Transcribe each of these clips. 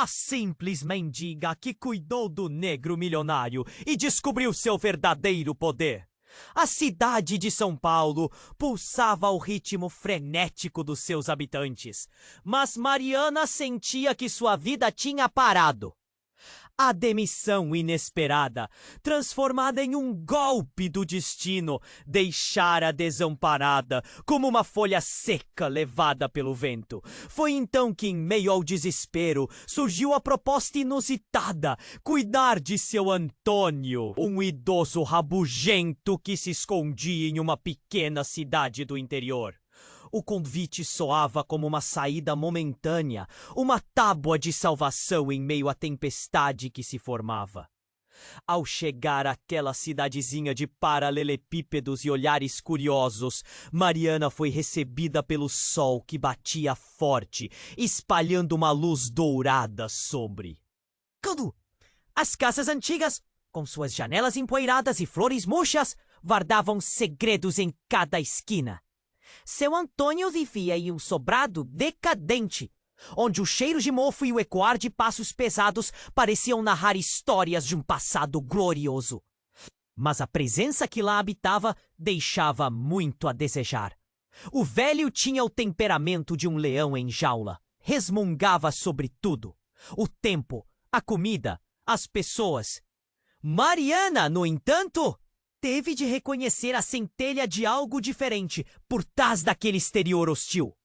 A simples mendiga que cuidou do negro milionário e descobriu seu verdadeiro poder. A cidade de São Paulo pulsava ao ritmo frenético dos seus habitantes, mas Mariana sentia que sua vida tinha parado. A demissão inesperada, transformada em um golpe do destino, deixara desamparada como uma folha seca levada pelo vento. Foi então que, em meio ao desespero, surgiu a proposta inusitada: cuidar de seu Antônio, um idoso rabugento que se escondia em uma pequena cidade do interior. O convite soava como uma saída momentânea, uma tábua de salvação em meio à tempestade que se formava. Ao chegar àquela cidadezinha de paralelepípedos e olhares curiosos, Mariana foi recebida pelo sol que batia forte, espalhando uma luz dourada sobre. Tudo! As casas antigas, com suas janelas empoeiradas e flores murchas, guardavam segredos em cada esquina. Seu Antônio vivia em um sobrado decadente, onde o cheiro de mofo e o ecoar de passos pesados pareciam narrar histórias de um passado glorioso. Mas a presença que lá habitava deixava muito a desejar. O velho tinha o temperamento de um leão em jaula. Resmungava sobre tudo: o tempo, a comida, as pessoas. Mariana, no entanto, teve de reconhecer a centelha de algo diferente por trás daquele exterior hostil.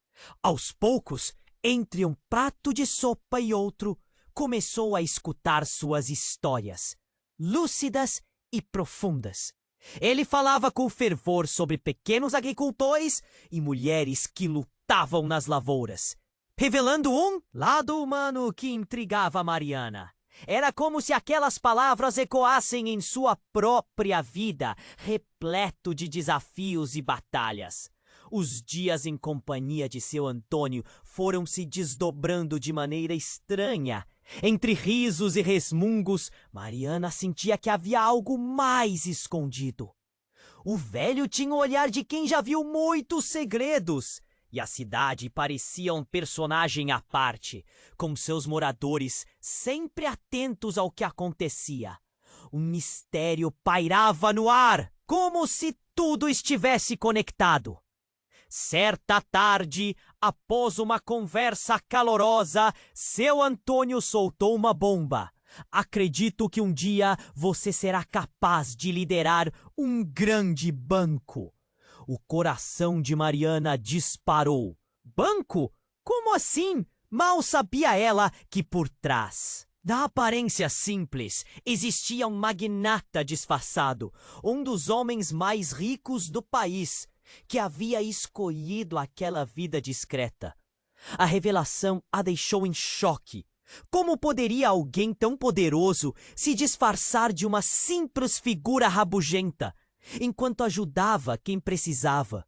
Aos poucos, entre um prato de sopa e outro, começou a escutar suas histórias, lúcidas e profundas. Ele falava com fervor sobre pequenos agricultores e mulheres que lutavam nas lavouras, revelando um lado humano que intrigava Mariana. Era como se aquelas palavras ecoassem em sua própria vida, repleto de desafios e batalhas. Os dias em companhia de seu Antônio foram se desdobrando de maneira estranha. Entre risos e resmungos, Mariana sentia que havia algo mais escondido. O velho tinha o olhar de quem já viu muitos segredos, e a cidade parecia um personagem à parte, com seus moradores sempre atentos ao que acontecia. Um mistério pairava no ar, como se tudo estivesse conectado. Certa tarde, após uma conversa calorosa, seu Antônio soltou uma bomba. Acredito que um dia você será capaz de liderar um grande banco. O coração de Mariana disparou. Banco? Como assim? Mal sabia ela que por trás da aparência simples existia um magnata disfarçado, um dos homens mais ricos do país, que havia escolhido aquela vida discreta. A revelação a deixou em choque. Como poderia alguém tão poderoso se disfarçar de uma simples figura rabugenta, enquanto ajudava quem precisava?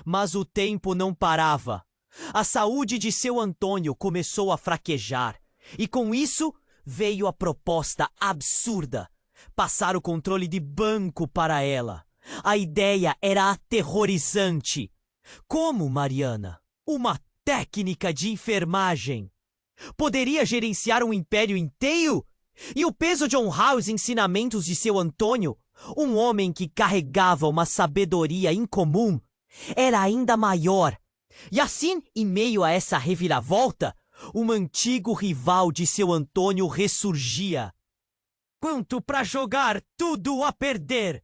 Mas o tempo não parava. A saúde de seu Antônio começou a fraquejar, e com isso veio a proposta absurda: passar o controle de banco para ela. A ideia era aterrorizante. Como, Mariana? Uma técnica de enfermagem poderia gerenciar um império inteiro? E o peso de honrar os ensinamentos de seu Antônio, um homem que carregava uma sabedoria incomum, era ainda maior. E assim, em meio a essa reviravolta, um antigo rival de seu Antônio ressurgia. Quanto para jogar tudo a perder!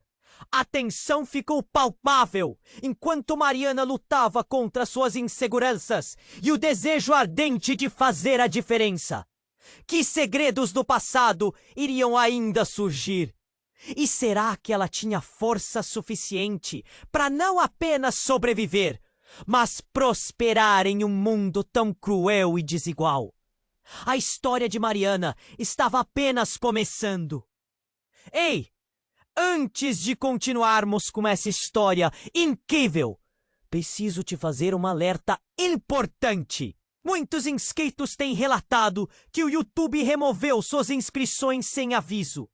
A tensão ficou palpável enquanto Mariana lutava contra suas inseguranças e o desejo ardente de fazer a diferença. Que segredos do passado iriam ainda surgir? E será que ela tinha força suficiente para não apenas sobreviver, mas prosperar em um mundo tão cruel e desigual? A história de Mariana estava apenas começando. Ei! Antes de continuarmos com essa história incrível, preciso te fazer um alerta importante. Muitos inscritos têm relatado que o YouTube removeu suas inscrições sem aviso.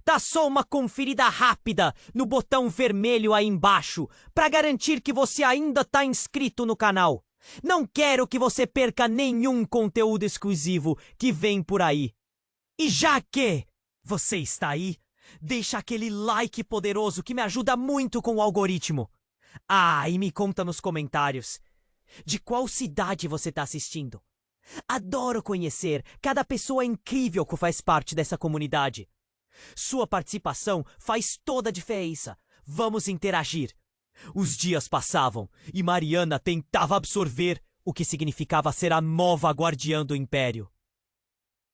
Dá só uma conferida rápida no botão vermelho aí embaixo para garantir que você ainda está inscrito no canal. Não quero que você perca nenhum conteúdo exclusivo que vem por aí. E já que você está aí, deixa aquele like poderoso que me ajuda muito com o algoritmo. Ah, e me conta nos comentários de qual cidade você está assistindo. Adoro conhecer cada pessoa incrível que faz parte dessa comunidade. Sua participação faz toda a diferença. Vamos interagir. Os dias passavam e Mariana tentava absorver o que significava ser a nova guardiã do Império.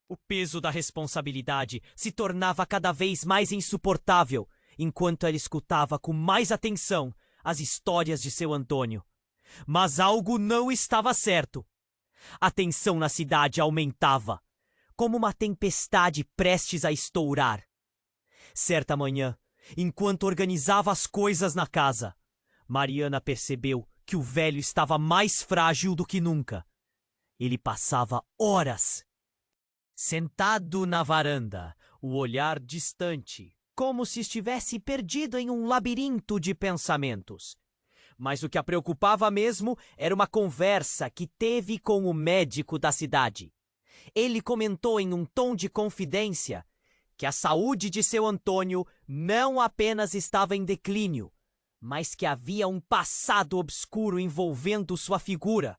O peso da responsabilidade se tornava cada vez mais insuportável enquanto ela escutava com mais atenção as histórias de seu Antônio. Mas algo não estava certo. A tensão na cidade aumentava, como uma tempestade prestes a estourar. Certa manhã, enquanto organizava as coisas na casa, Mariana percebeu que o velho estava mais frágil do que nunca. Ele passava horas sentado na varanda, o olhar distante, como se estivesse perdido em um labirinto de pensamentos. Mas o que a preocupava mesmo era uma conversa que teve com o médico da cidade. Ele comentou em um tom de confidência que a saúde de seu Antônio não apenas estava em declínio, mas que havia um passado obscuro envolvendo sua figura,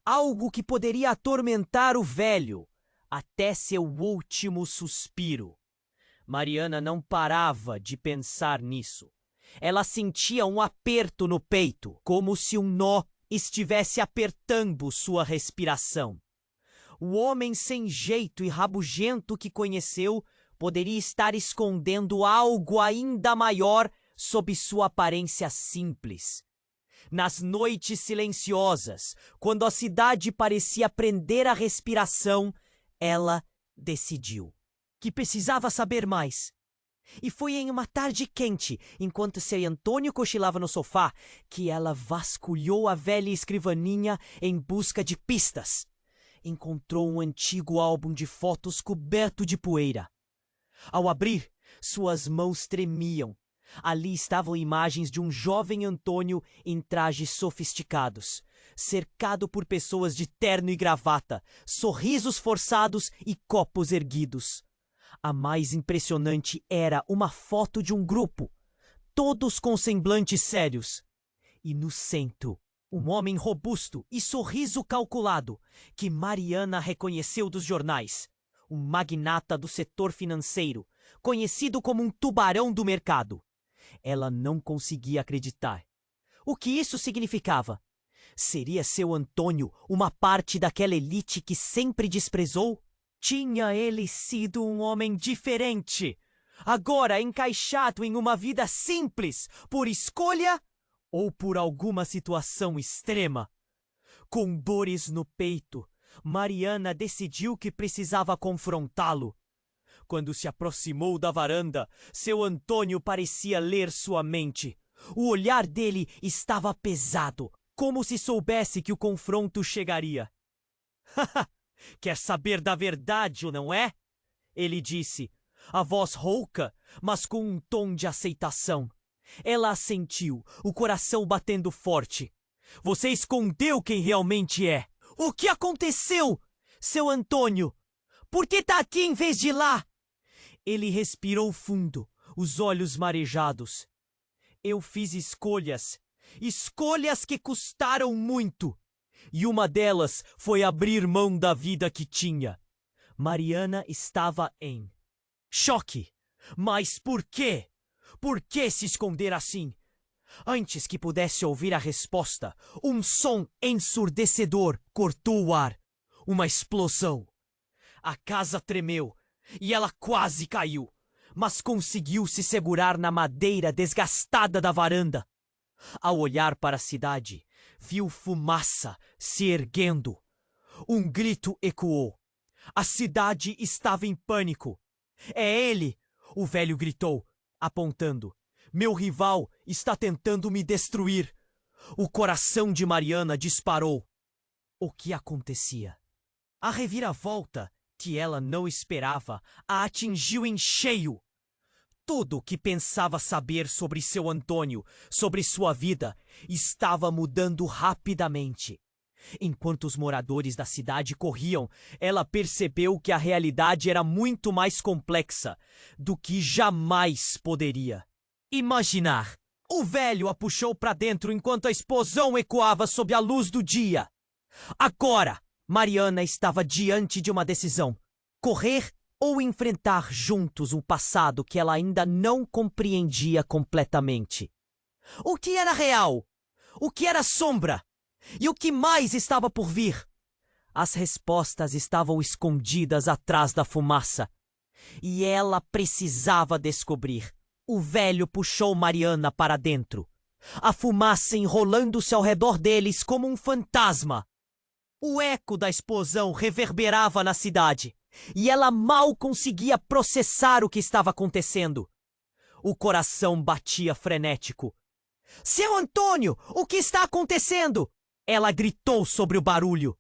algo que poderia atormentar o velho até seu último suspiro. Mariana não parava de pensar nisso. Ela sentia um aperto no peito, como se um nó estivesse apertando sua respiração. O homem sem jeito e rabugento que conheceu poderia estar escondendo algo ainda maior sob sua aparência simples. Nas noites silenciosas, quando a cidade parecia prender a respiração, ela decidiu que precisava saber mais. E foi em uma tarde quente, enquanto seu Antônio cochilava no sofá, que ela vasculhou a velha escrivaninha em busca de pistas. Encontrou um antigo álbum de fotos coberto de poeira. Ao abrir, suas mãos tremiam. Ali estavam imagens de um jovem Antônio em trajes sofisticados, cercado por pessoas de terno e gravata, sorrisos forçados e copos erguidos. A mais impressionante era uma foto de um grupo, todos com semblantes sérios. E no centro, um homem robusto e sorriso calculado, que Mariana reconheceu dos jornais. Um magnata do setor financeiro, conhecido como um tubarão do mercado. Ela não conseguia acreditar. O que isso significava? Seria seu Antônio uma parte daquela elite que sempre desprezou? Tinha ele sido um homem diferente, agora encaixado em uma vida simples, por escolha ou por alguma situação extrema? Com dores no peito, Mariana decidiu que precisava confrontá-lo. Quando se aproximou da varanda, seu Antônio parecia ler sua mente. O olhar dele estava pesado, como se soubesse que o confronto chegaria. Haha! Quer saber da verdade, não é? Ele disse, a voz rouca, mas com um tom de aceitação. Ela assentiu, o coração batendo forte. Você escondeu quem realmente é. O que aconteceu, seu Antônio? Por que tá aqui em vez de lá? Ele respirou fundo, os olhos marejados. Eu fiz escolhas que custaram muito. E uma delas foi abrir mão da vida que tinha. Mariana estava em choque. Mas por quê? Por que se esconder assim? Antes que pudesse ouvir a resposta, um som ensurdecedor cortou o ar. Uma explosão. A casa tremeu e ela quase caiu, mas conseguiu se segurar na madeira desgastada da varanda. Ao olhar para a cidade, viu fumaça se erguendo. Um grito ecoou. A cidade estava em pânico. É ele! O velho gritou, apontando. Meu rival está tentando me destruir. O coração de Mariana disparou. O que acontecia? A reviravolta, que ela não esperava, a atingiu em cheio. Tudo o que pensava saber sobre seu Antônio, sobre sua vida, estava mudando rapidamente. Enquanto os moradores da cidade corriam, ela percebeu que a realidade era muito mais complexa do que jamais poderia imaginar. O velho a puxou para dentro enquanto a explosão ecoava sob a luz do dia. Agora, Mariana estava diante de uma decisão: correr ou enfrentar juntos um passado que ela ainda não compreendia completamente. O que era real? O que era sombra? E o que mais estava por vir? As respostas estavam escondidas atrás da fumaça. E ela precisava descobrir. O velho puxou Mariana para dentro, a fumaça enrolando-se ao redor deles como um fantasma. O eco da explosão reverberava na cidade, e ela mal conseguia processar o que estava acontecendo. O coração batia frenético. "Seu Antônio, o que está acontecendo?" Ela gritou sobre o barulho.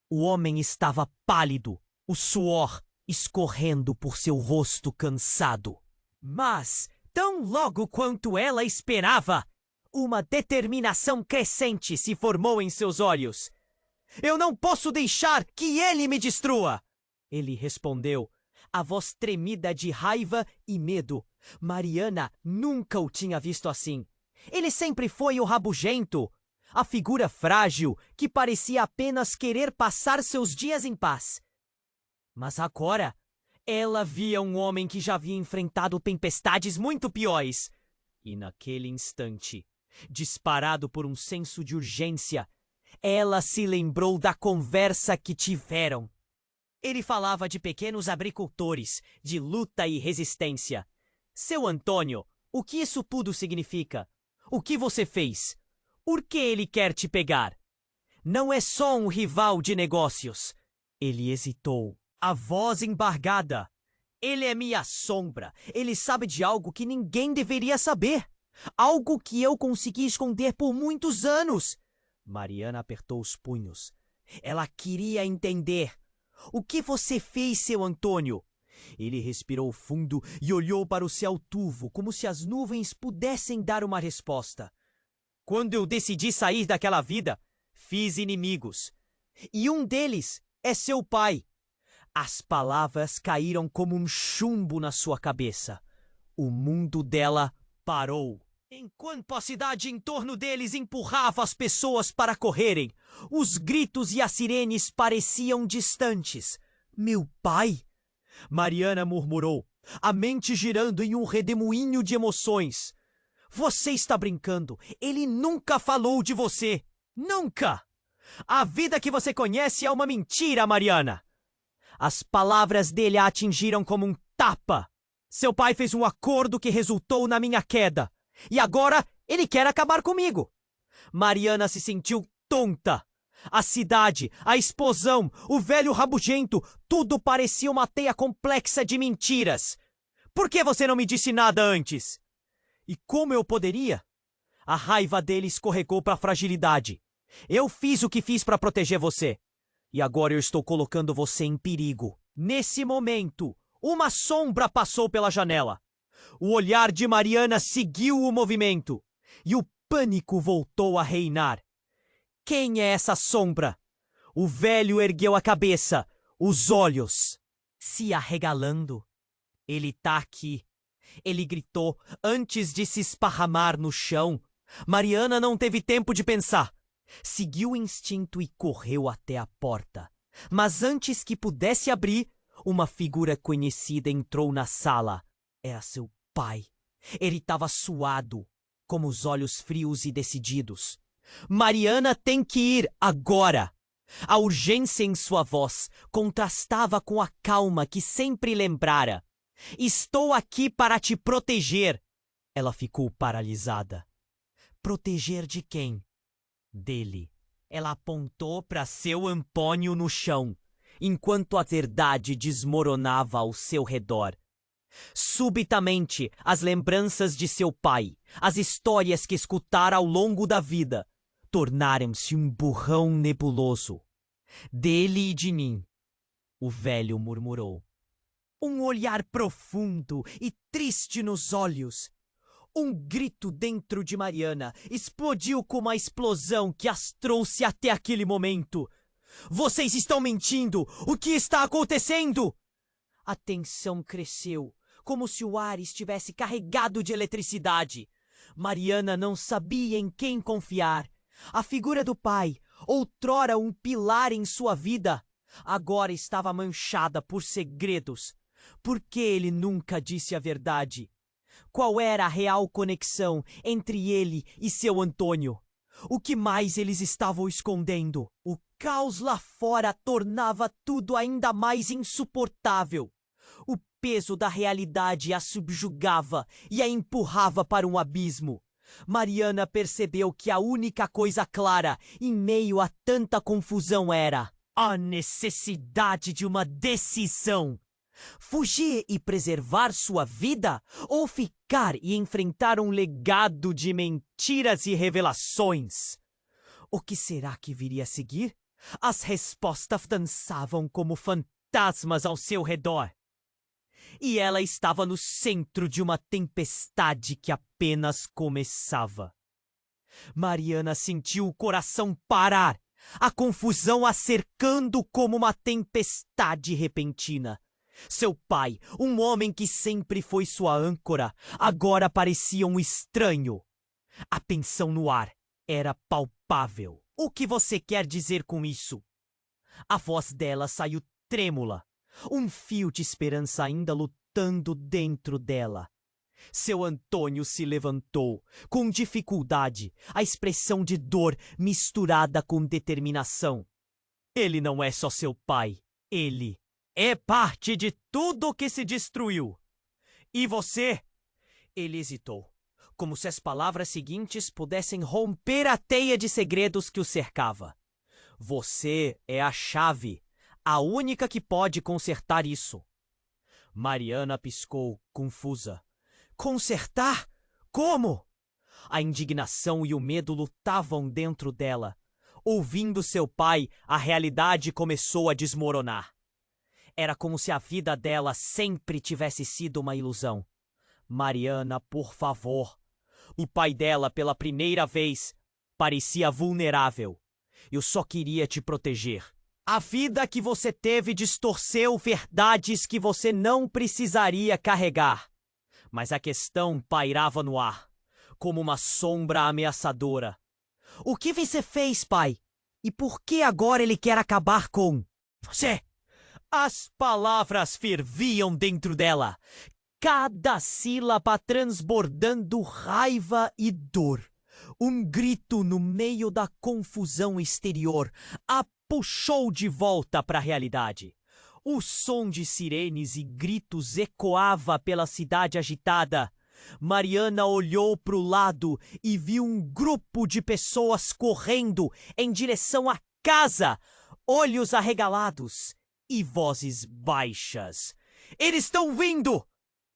O homem estava pálido, o suor escorrendo por seu rosto cansado. Mas, tão logo quanto ela esperava, uma determinação crescente se formou em seus olhos. "Eu não posso deixar que ele me destrua!" Ele respondeu, a voz tremida de raiva e medo. Mariana nunca o tinha visto assim. Ele sempre foi o rabugento, a figura frágil que parecia apenas querer passar seus dias em paz. Mas agora, ela via um homem que já havia enfrentado tempestades muito piores. E naquele instante, disparado por um senso de urgência, ela se lembrou da conversa que tiveram. Ele falava de pequenos agricultores, de luta e resistência. "Seu Antônio, o que isso tudo significa? O que você fez? Por que ele quer te pegar? Não é só um rival de negócios." Ele hesitou, a voz embargada. "Ele é minha sombra. Ele sabe de algo que ninguém deveria saber. Algo que eu consegui esconder por muitos anos." Mariana apertou os punhos. Ela queria entender. "O que você fez, seu Antônio?" Ele respirou fundo e olhou para o céu turvo, como se as nuvens pudessem dar uma resposta. "Quando eu decidi sair daquela vida, fiz inimigos. E um deles é seu pai." As palavras caíram como um chumbo na sua cabeça. O mundo dela parou. Enquanto a cidade em torno deles empurrava as pessoas para correrem, os gritos e as sirenes pareciam distantes. "Meu pai?" Mariana murmurou, a mente girando em um redemoinho de emoções. "Você está brincando. Ele nunca falou de você. Nunca! A vida que você conhece é uma mentira, Mariana." As palavras dele a atingiram como um tapa. "Seu pai fez um acordo que resultou na minha queda. E agora ele quer acabar comigo." Mariana se sentiu tonta. A cidade, a explosão, o velho rabugento, tudo parecia uma teia complexa de mentiras. "Por que você não me disse nada antes?" "E como eu poderia?" A raiva dele escorregou para a fragilidade. "Eu fiz o que fiz para proteger você. E agora eu estou colocando você em perigo." Nesse momento, uma sombra passou pela janela. O olhar de Mariana seguiu o movimento. E o pânico voltou a reinar. Quem é essa sombra? O velho ergueu a cabeça, os olhos se arregalando. "Ele tá aqui." Ele gritou antes de se esparramar no chão. Mariana não teve tempo de pensar. Seguiu o instinto e correu até a porta. Mas antes que pudesse abrir, uma figura conhecida entrou na sala. Era seu pai. Ele estava suado, com os olhos frios e decididos. "Mariana tem que ir agora." A urgência em sua voz contrastava com a calma que sempre lembrara. "Estou aqui para te proteger." Ela ficou paralisada. Proteger de quem? Dele. Ela apontou para seu Antônio no chão, enquanto a verdade desmoronava ao seu redor. Subitamente, as lembranças de seu pai, as histórias que escutara ao longo da vida, tornaram-se um borrão nebuloso. "Dele e de mim," o velho murmurou. Um olhar profundo e triste nos olhos. Um grito dentro de Mariana explodiu com uma explosão que as trouxe até aquele momento. Vocês estão mentindo! O que está acontecendo? A tensão cresceu, como se o ar estivesse carregado de eletricidade. Mariana não sabia em quem confiar. A figura do pai, outrora um pilar em sua vida, agora estava manchada por segredos. Por que ele nunca disse a verdade? Qual era a real conexão entre ele e seu Antônio? O que mais eles estavam escondendo? O caos lá fora tornava tudo ainda mais insuportável. O peso da realidade a subjugava e a empurrava para um abismo. Mariana percebeu que a única coisa clara em meio a tanta confusão era a necessidade de uma decisão. Fugir e preservar sua vida ou ficar e enfrentar um legado de mentiras e revelações? O que será que viria a seguir? As respostas dançavam como fantasmas ao seu redor. E ela estava no centro de uma tempestade que apenas começava. Mariana sentiu o coração parar, a confusão a cercando como uma tempestade repentina. Seu pai, um homem que sempre foi sua âncora, agora parecia um estranho. A tensão no ar era palpável. O que você quer dizer com isso? A voz dela saiu trêmula, um fio de esperança ainda lutando dentro dela. Seu Antônio se levantou, com dificuldade, a expressão de dor misturada com determinação. Ele não é só seu pai, ele é parte de tudo que se destruiu. E você? Ele hesitou, como se as palavras seguintes pudessem romper a teia de segredos que o cercava. Você é a chave, a única que pode consertar isso. Mariana piscou, confusa. Consertar? Como? A indignação e o medo lutavam dentro dela. Ouvindo seu pai, a realidade começou a desmoronar. Era como se a vida dela sempre tivesse sido uma ilusão. Mariana, por favor. O pai dela, pela primeira vez, parecia vulnerável. Eu só queria te proteger. A vida que você teve distorceu verdades que você não precisaria carregar. Mas a questão pairava no ar, como uma sombra ameaçadora. O que você fez, pai? E por que agora ele quer acabar com você? As palavras ferviam dentro dela, cada sílaba transbordando raiva e dor. Um grito no meio da confusão exterior a puxou de volta para a realidade. O som de sirenes e gritos ecoava pela cidade agitada. Mariana olhou para o lado e viu um grupo de pessoas correndo em direção à casa, olhos arregalados e vozes baixas. Eles estão vindo!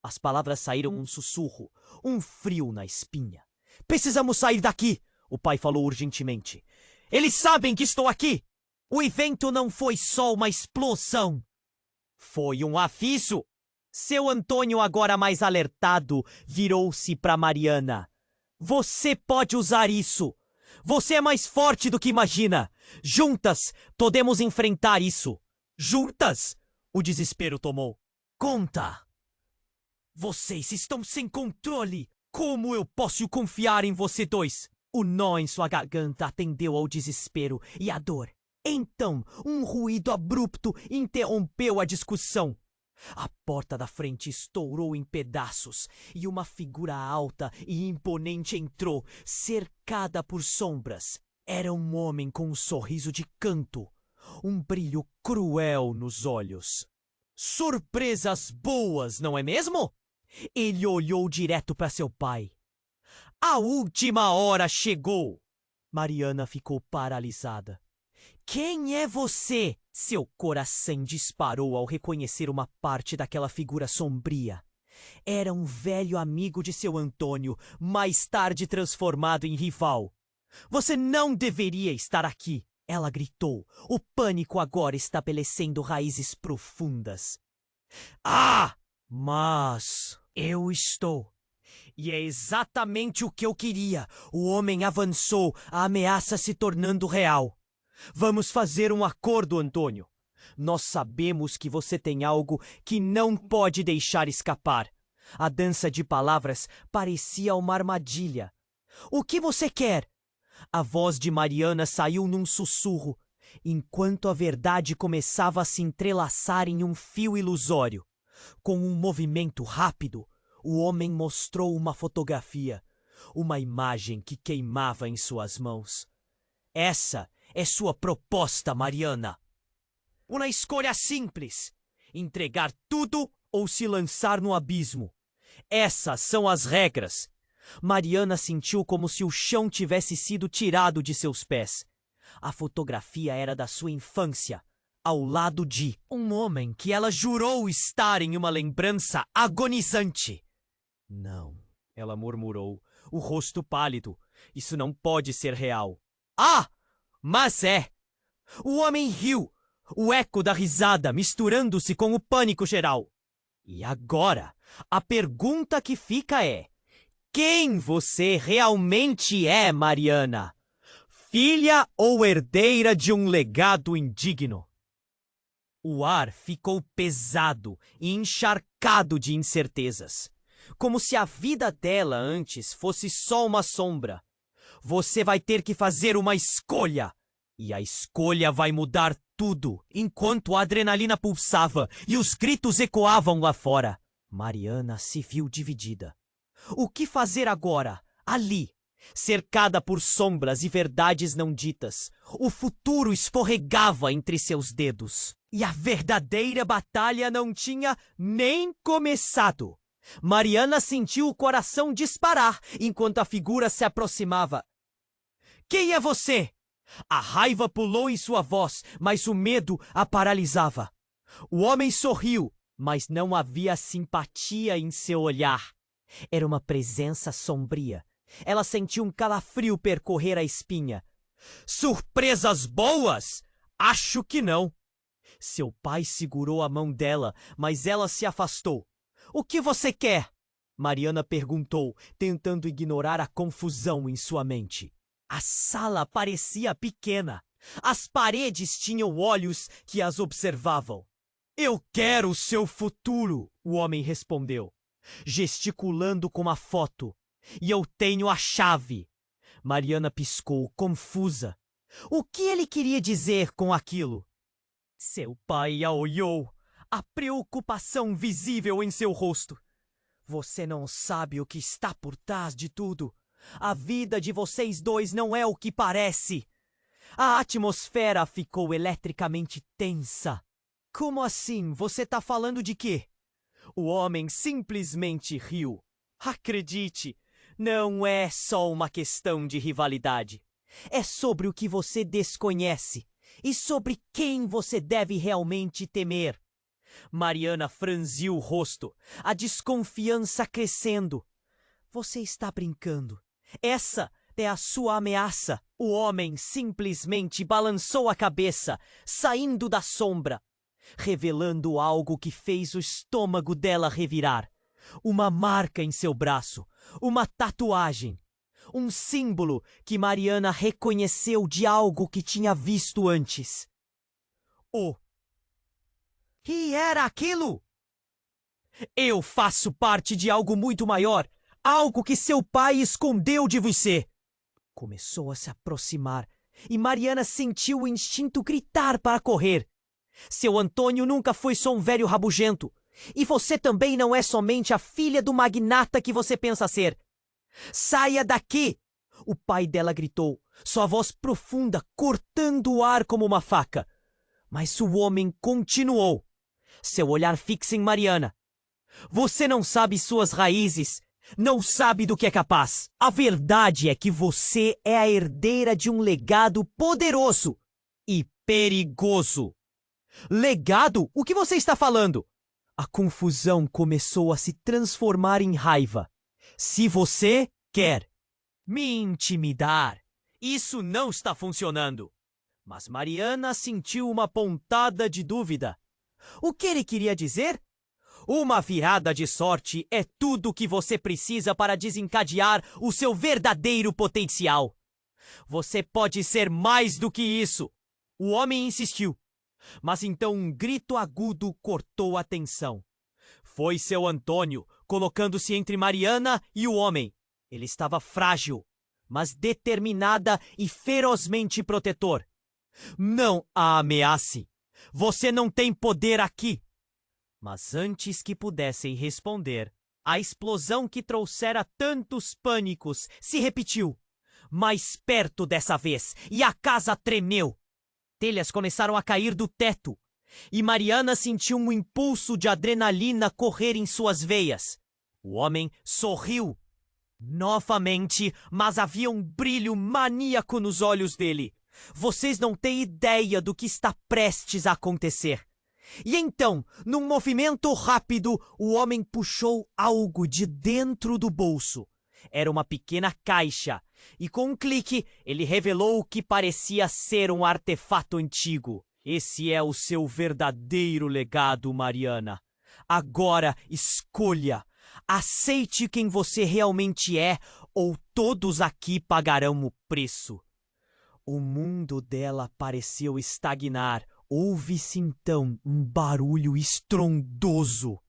As palavras saíram um sussurro, um frio na espinha. Precisamos sair daqui, o pai falou urgentemente. Eles sabem que estou aqui! O evento não foi só uma explosão. Foi um aviso. Seu Antônio, agora mais alertado, virou-se para Mariana. Você pode usar isso. Você é mais forte do que imagina. Juntas, podemos enfrentar isso. Juntas? O desespero tomou conta. Vocês estão sem controle. Como eu posso confiar em você dois? O nó em sua garganta atendeu ao desespero e à dor. Então, um ruído abrupto interrompeu a discussão. A porta da frente estourou em pedaços e uma figura alta e imponente entrou, cercada por sombras. Era um homem com um sorriso de canto, um brilho cruel nos olhos. Surpresas boas, não é mesmo? Ele olhou direto para seu pai. A última hora chegou. Mariana ficou paralisada. Quem é você? Seu coração disparou ao reconhecer uma parte daquela figura sombria. Era um velho amigo de seu Antônio, mais tarde transformado em rival. Você não deveria estar aqui, ela gritou, o pânico agora estabelecendo raízes profundas. Ah! Mas eu estou. E é exatamente o que eu queria. O homem avançou, a ameaça se tornando real. Vamos fazer um acordo, Antônio. Nós sabemos que você tem algo que não pode deixar escapar. A dança de palavras parecia uma armadilha. O que você quer? A voz de Mariana saiu num sussurro, enquanto a verdade começava a se entrelaçar em um fio ilusório. Com um movimento rápido, o homem mostrou uma fotografia, uma imagem que queimava em suas mãos. Essa é sua proposta, Mariana. Uma escolha simples: entregar tudo ou se lançar no abismo. Essas são as regras. Mariana sentiu como se o chão tivesse sido tirado de seus pés. A fotografia era da sua infância, ao lado de um homem que ela jurou estar em uma lembrança agonizante. Não, ela murmurou, o rosto pálido. Isso não pode ser real. Ah, mas é! O homem riu, o eco da risada misturando-se com o pânico geral. E agora, a pergunta que fica é: quem você realmente é, Mariana? Filha ou herdeira de um legado indigno? O ar ficou pesado e encharcado de incertezas, como se a vida dela antes fosse só uma sombra. Você vai ter que fazer uma escolha, e a escolha vai mudar tudo. Enquanto a adrenalina pulsava e os gritos ecoavam lá fora, Mariana se viu dividida. O que fazer agora, ali, cercada por sombras e verdades não ditas? O futuro escorregava entre seus dedos. E a verdadeira batalha não tinha nem começado. Mariana sentiu o coração disparar enquanto a figura se aproximava. Quem é você? A raiva pulou em sua voz, mas o medo a paralisava. O homem sorriu, mas não havia simpatia em seu olhar. Era uma presença sombria. Ela sentiu um calafrio percorrer a espinha. Surpresas boas? Acho que não. Seu pai segurou a mão dela, mas ela se afastou. O que você quer? Mariana perguntou, tentando ignorar a confusão em sua mente. A sala parecia pequena. As paredes tinham olhos que as observavam. Eu quero o seu futuro, o homem respondeu, gesticulando com a foto. E eu tenho a chave. Mariana piscou, confusa. O que ele queria dizer com aquilo? Seu pai a olhou, a preocupação visível em seu rosto. Você não sabe o que está por trás de tudo. A vida de vocês dois não é o que parece. A atmosfera ficou eletricamente tensa. Como assim? Você está falando de quê? O homem simplesmente riu. Acredite, não é só uma questão de rivalidade. É sobre o que você desconhece e sobre quem você deve realmente temer. Mariana franziu o rosto, a desconfiança crescendo. Você está brincando. Essa é a sua ameaça. O homem simplesmente balançou a cabeça, saindo da sombra, revelando algo que fez o estômago dela revirar. Uma marca em seu braço, uma tatuagem, um símbolo que Mariana reconheceu de algo que tinha visto antes. E era aquilo? Eu faço parte de algo muito maior, algo que seu pai escondeu de você. Começou a se aproximar e Mariana sentiu o instinto gritar para correr. Seu Antônio nunca foi só um velho rabugento. E você também não é somente a filha do magnata que você pensa ser. Saia daqui! O pai dela gritou, sua voz profunda cortando o ar como uma faca. Mas o homem continuou, seu olhar fixo em Mariana. Você não sabe suas raízes, não sabe do que é capaz. A verdade é que você é a herdeira de um legado poderoso e perigoso. Legado? O que você está falando? A confusão começou a se transformar em raiva. Se você quer me intimidar, isso não está funcionando. Mas Mariana sentiu uma pontada de dúvida. O que ele queria dizer? Uma virada de sorte é tudo o que você precisa para desencadear o seu verdadeiro potencial. Você pode ser mais do que isso. O homem insistiu, mas então um grito agudo cortou a tensão. Foi seu Antônio, colocando-se entre Mariana e o homem. Ele estava frágil, mas determinada e ferozmente protetor. Não a ameace. Você não tem poder aqui. Mas antes que pudessem responder, a explosão que trouxera tantos pânicos se repetiu. Mais perto dessa vez, e a casa tremeu. Telhas começaram a cair do teto, e Mariana sentiu um impulso de adrenalina correr em suas veias. O homem sorriu novamente, mas havia um brilho maníaco nos olhos dele. Vocês não têm ideia do que está prestes a acontecer. E então, num movimento rápido, o homem puxou algo de dentro do bolso. Era uma pequena caixa, e com um clique, ele revelou o que parecia ser um artefato antigo. Esse é o seu verdadeiro legado, Mariana. Agora escolha. Aceite quem você realmente é, ou todos aqui pagarão o preço. O mundo dela pareceu estagnar. Ouve-se então um barulho estrondoso.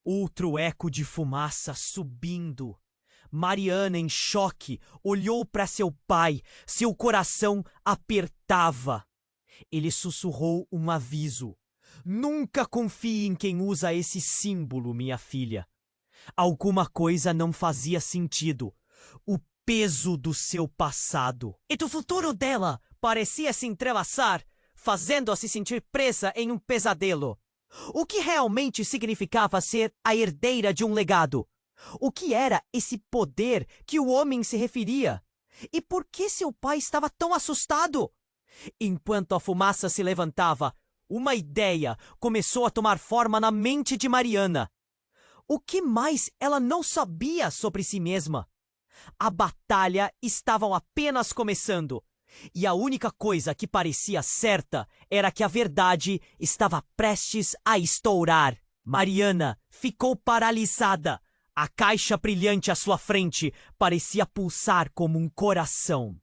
Outro eco de fumaça subindo. Mariana, em choque, olhou para seu pai. Seu coração apertava. Ele sussurrou um aviso. Nunca confie em quem usa esse símbolo, minha filha. Alguma coisa não fazia sentido. O peso do seu passado e do futuro dela parecia se entrelaçar, fazendo-a se sentir presa em um pesadelo. O que realmente significava ser a herdeira de um legado? O que era esse poder que o homem se referia? E por que seu pai estava tão assustado? Enquanto a fumaça se levantava, uma ideia começou a tomar forma na mente de Mariana. O que mais ela não sabia sobre si mesma? A batalha estava apenas começando, e a única coisa que parecia certa era que a verdade estava prestes a estourar. Mariana ficou paralisada. A caixa brilhante à sua frente parecia pulsar como um coração.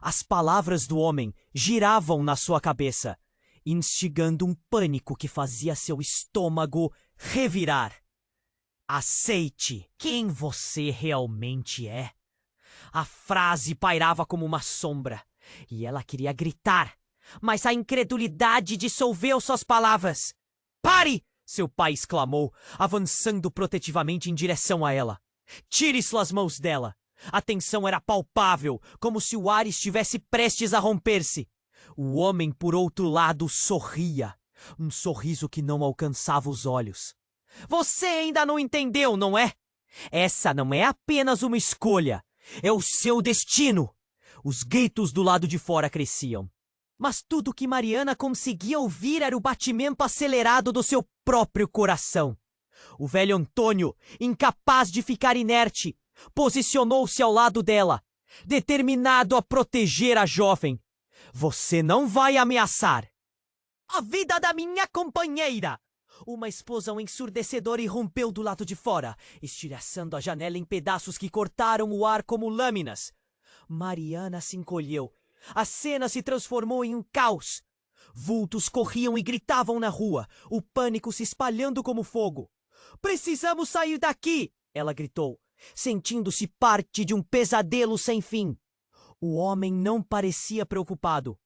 As palavras do homem giravam na sua cabeça, instigando um pânico que fazia seu estômago revirar. Aceite quem você realmente é. A frase pairava como uma sombra, e ela queria gritar, mas a incredulidade dissolveu suas palavras. Pare! Seu pai exclamou, avançando protetivamente em direção a ela. Tire suas mãos dela. A tensão era palpável, como se o ar estivesse prestes a romper-se. O homem, por outro lado, sorria, um sorriso que não alcançava os olhos. Você ainda não entendeu, não é? Essa não é apenas uma escolha, é o seu destino. Os gritos do lado de fora cresciam. Mas tudo que Mariana conseguia ouvir era o batimento acelerado do seu próprio coração. O velho Antônio, incapaz de ficar inerte, posicionou-se ao lado dela, determinado a proteger a jovem. Você não vai ameaçar a vida da minha companheira! Uma explosão ensurdecedora irrompeu do lado de fora, estilhaçando a janela em pedaços que cortaram o ar como lâminas. Mariana se encolheu. A cena se transformou em um caos. Vultos corriam e gritavam na rua, o pânico se espalhando como fogo. Precisamos sair daqui! Ela gritou, sentindo-se parte de um pesadelo sem fim. O homem não parecia preocupado.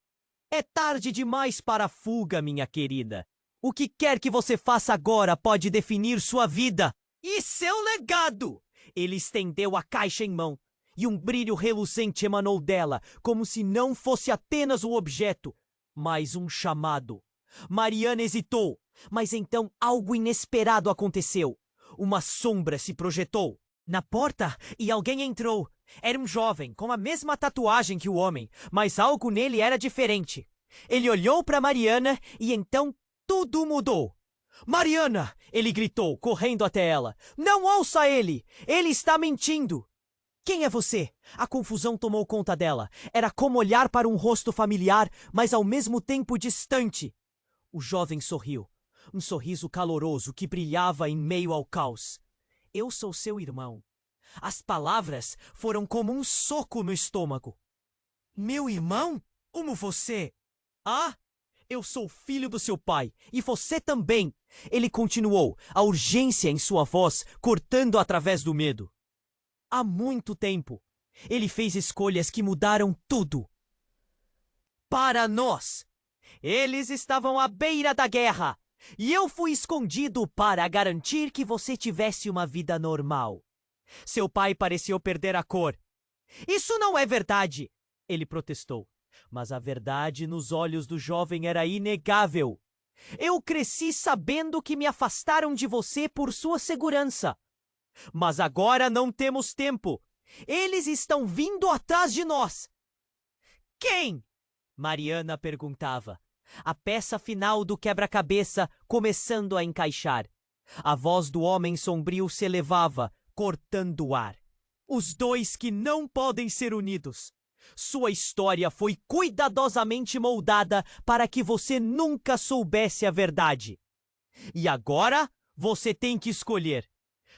É tarde demais para a fuga, minha querida. O que quer que você faça agora pode definir sua vida e seu legado. Ele estendeu a caixa em mão, e um brilho reluzente emanou dela, como se não fosse apenas um objeto, mas um chamado. Mariana hesitou, mas então algo inesperado aconteceu. Uma sombra se projetou na porta e alguém entrou. Era um jovem, com a mesma tatuagem que o homem, mas algo nele era diferente. Ele olhou para Mariana e então tudo mudou. Mariana! Ele gritou, correndo até ela. Não ouça ele! Ele está mentindo! Quem é você? A confusão tomou conta dela. Era como olhar para um rosto familiar, mas ao mesmo tempo distante. O jovem sorriu. um sorriso caloroso que brilhava em meio ao caos. Eu sou seu irmão. As palavras foram como um soco no estômago. Meu irmão? Como você? Ah, eu sou filho do seu pai, e você também. Ele continuou, a urgência em sua voz cortando através do medo. Há muito tempo, ele fez escolhas que mudaram tudo. Para nós. Eles estavam à beira da guerra, e eu fui escondido para garantir que você tivesse uma vida normal. Seu pai pareceu perder a cor. Isso não é verdade, ele protestou. Mas a verdade nos olhos do jovem era inegável. Eu cresci sabendo que me afastaram de você por sua segurança. Mas agora não temos tempo. Eles estão vindo atrás de nós. Quem? Mariana perguntava. A peça final do quebra-cabeça começando a encaixar. A voz do homem sombrio se elevava, cortando o ar. Os dois que não podem ser unidos. Sua história foi cuidadosamente moldada para que você nunca soubesse a verdade. E agora você tem que escolher.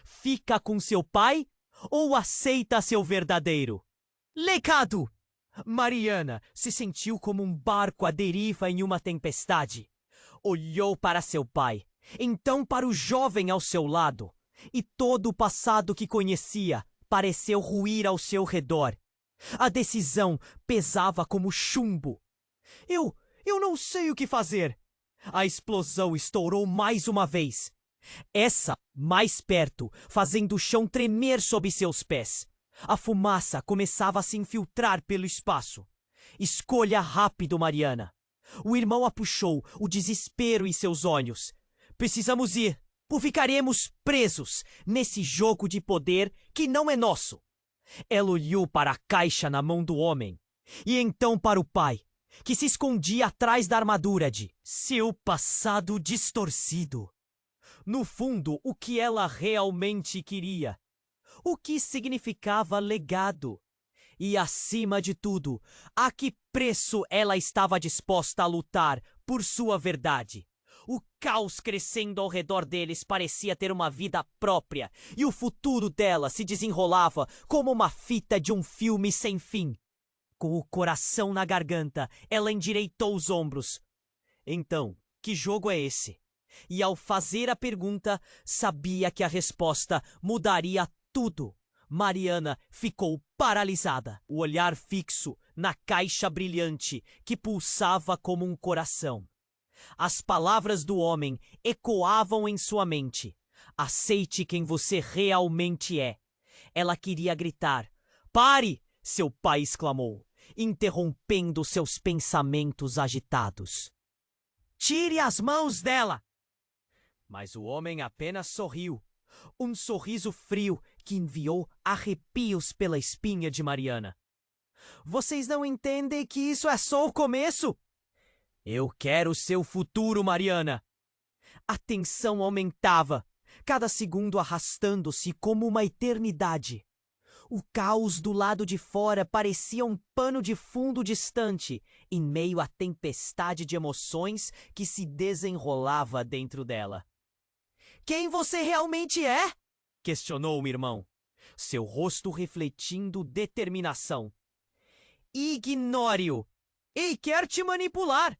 Fica com seu pai ou aceita seu verdadeiro? Legado! Mariana se sentiu como um barco à deriva em uma tempestade. Olhou para seu pai, então para o jovem ao seu lado, e todo o passado que conhecia pareceu ruir ao seu redor. A decisão pesava como chumbo. Eu não sei o que fazer. A explosão estourou mais uma vez. Essa mais perto, fazendo o chão tremer sob seus pés. A fumaça começava a se infiltrar pelo espaço. Escolha rápido, Mariana. O irmão a puxou, o desespero em seus olhos. Precisamos ir, ou ficaremos presos nesse jogo de poder que não é nosso. Ela olhou para a caixa na mão do homem, e então para o pai, que se escondia atrás da armadura de seu passado distorcido. No fundo, o que ela realmente queria. O que significava legado. E, acima de tudo, a que preço ela estava disposta a lutar por sua verdade. O caos crescendo ao redor deles parecia ter uma vida própria, e o futuro dela se desenrolava como uma fita de um filme sem fim. Com o coração na garganta, ela endireitou os ombros. Então, que jogo é esse? E ao fazer a pergunta, sabia que a resposta mudaria tudo. Mariana ficou paralisada, o olhar fixo na caixa brilhante que pulsava como um coração. As palavras do homem ecoavam em sua mente. Aceite quem você realmente é. Ela queria gritar. Pare! Seu pai exclamou, interrompendo seus pensamentos agitados. Tire as mãos dela! Mas o homem apenas sorriu. Um sorriso frio que enviou arrepios pela espinha de Mariana. Vocês não entendem que isso é só o começo? Eu quero seu futuro, Mariana. A tensão aumentava, cada segundo arrastando-se como uma eternidade. O caos do lado de fora parecia um pano de fundo distante, em meio à tempestade de emoções que se desenrolava dentro dela. Quem você realmente é? Questionou o irmão, seu rosto refletindo determinação. Ignore-o! Ele quer te manipular!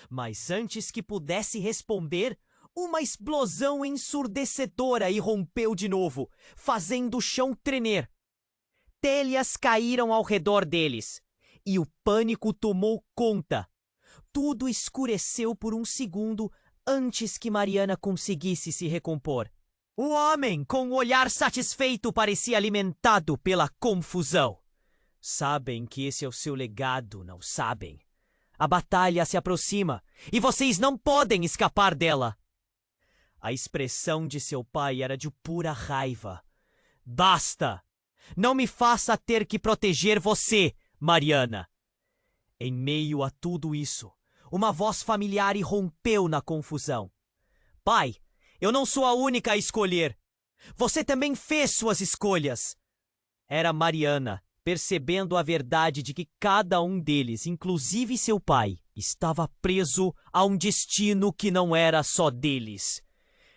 Mas antes que pudesse responder, uma explosão ensurdecedora irrompeu de novo, fazendo o chão tremer. Telhas caíram ao redor deles, e o pânico tomou conta. Tudo escureceu por um segundo antes que Mariana conseguisse se recompor. O homem, com o olhar satisfeito, parecia alimentado pela confusão. Sabem que esse é o seu legado, não sabem? A batalha se aproxima, e vocês não podem escapar dela. A expressão de seu pai era de pura raiva. Basta! Não me faça ter que proteger você, Mariana! Em meio a tudo isso, uma voz familiar irrompeu na confusão. Pai, eu não sou a única a escolher. Você também fez suas escolhas. Era Mariana, percebendo a verdade de que cada um deles, inclusive seu pai, estava preso a um destino que não era só deles.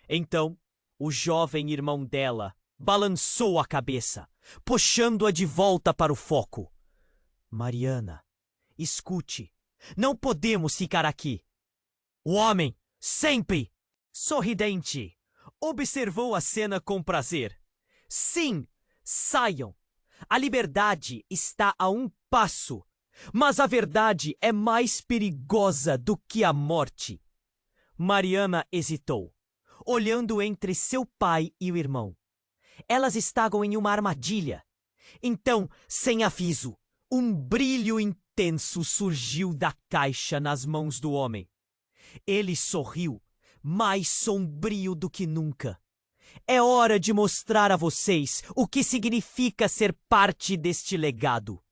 Então, o jovem irmão dela balançou a cabeça, puxando-a de volta para o foco. Mariana, escute, não podemos ficar aqui. O homem, sempre sorridente, observou a cena com prazer. Sim, saiam. A liberdade está a um passo, mas a verdade é mais perigosa do que a morte. Mariana hesitou, olhando entre seu pai e o irmão. Elas estavam em uma armadilha. Então, sem aviso, um brilho intenso surgiu da caixa nas mãos do homem. Ele sorriu, mais sombrio do que nunca. É hora de mostrar a vocês o que significa ser parte deste legado.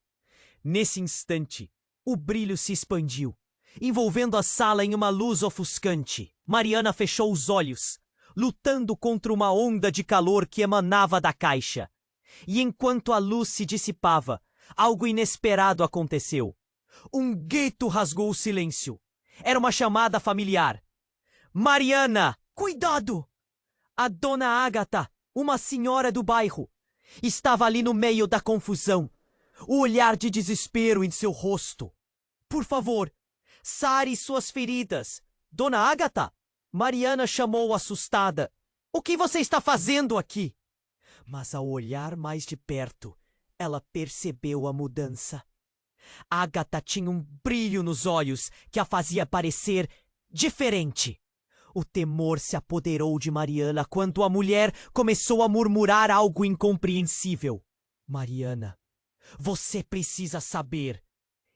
Nesse instante, o brilho se expandiu, envolvendo a sala em uma luz ofuscante. Mariana fechou os olhos, lutando contra uma onda de calor que emanava da caixa. E enquanto a luz se dissipava, algo inesperado aconteceu. Um grito rasgou o silêncio. Era uma chamada familiar. Mariana, cuidado! A dona Ágata, uma senhora do bairro, estava ali no meio da confusão, o olhar de desespero em seu rosto. Por favor, sare suas feridas. Dona Ágata? Mariana chamou assustada. O que você está fazendo aqui? Mas ao olhar mais de perto, ela percebeu a mudança. Ágata tinha um brilho nos olhos que a fazia parecer diferente. O temor se apoderou de Mariana quando a mulher começou a murmurar algo incompreensível. Mariana, você precisa saber.